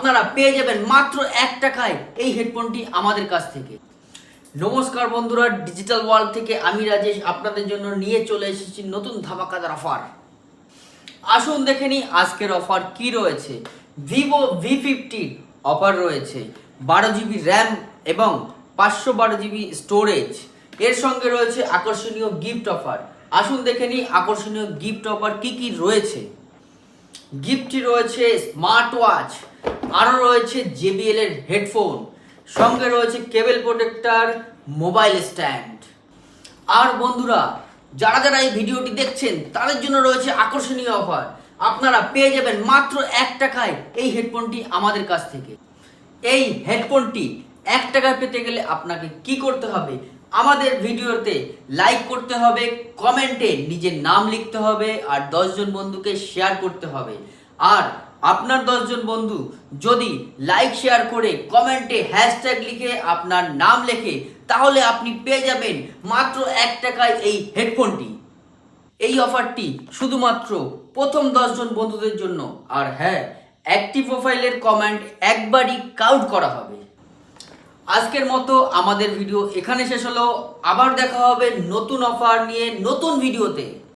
আপনারা পেয়ে যাবেন মাত্র 1 টাকায় এই হেডফোনটি আমাদের কাছ থেকে। নমস্কার বন্ধুরা, ডিজিটাল ওয়ার্ল্ড থেকে আমি রাজেশ আপনাদের জন্য নিয়ে চলে এসেছি নতুন ধামাকাদার অফার। আসুন দেখে নিই আজকের অফার কি রয়েছে। ভিভো V50 অফার রয়েছে 12GB র্যাম এবং 512GB স্টোরেজ। এর সঙ্গে রয়েছে আকর্ষণীয় গিফট অফার। আসুন দেখে নিই আকর্ষণীয় গিফট অফার কি কি রয়েছে। গিফটটি রয়েছে স্মার্ট ওয়াচ, আরও রয়েছে JBL এর হেডফোন, সঙ্গে রয়েছে কেবল প্রোটেক্টর, মোবাইল স্ট্যান্ড। আর বন্ধুরা, যারা যারা এই ভিডিওটি দেখছেন তাদের জন্য রয়েছে আকর্ষণীয় অফার। আপনারা পেয়ে যাবেন মাত্র 1 টাকায় এই হেডফোনটি আমাদের কাছ থেকে। এই হেডফোনটি 1 টাকায় পেতে গেলে আপনাকে কি করতে হবে? আমাদের ভিডিওতে লাইক করতে হবে, কমেন্টে নিজের নাম লিখতে হবে আর 10 জন বন্ধুকে শেয়ার করতে হবে। আর আপনার 10 জন বন্ধু যদি লাইক শেয়ার করে কমেন্টে হ্যাশট্যাগ লিখে আপনার নাম লেখে, তাহলে আপনি পেয়ে যাবেন মাত্র 1 টাকায় এই হেডফোনটি। এই অফারটি শুধুমাত্র প্রথম 10 জন বন্ধুদের জন্য। আর হ্যাঁ, অ্যাক্টিভ প্রোফাইলের কমেন্ট একবারই কাউন্ট করা হবে। আজকের মতো আমাদের ভিডিও এখানে শেষ হলো। আবার দেখা হবে নতুন অফার নিয়ে নতুন ভিডিওতে।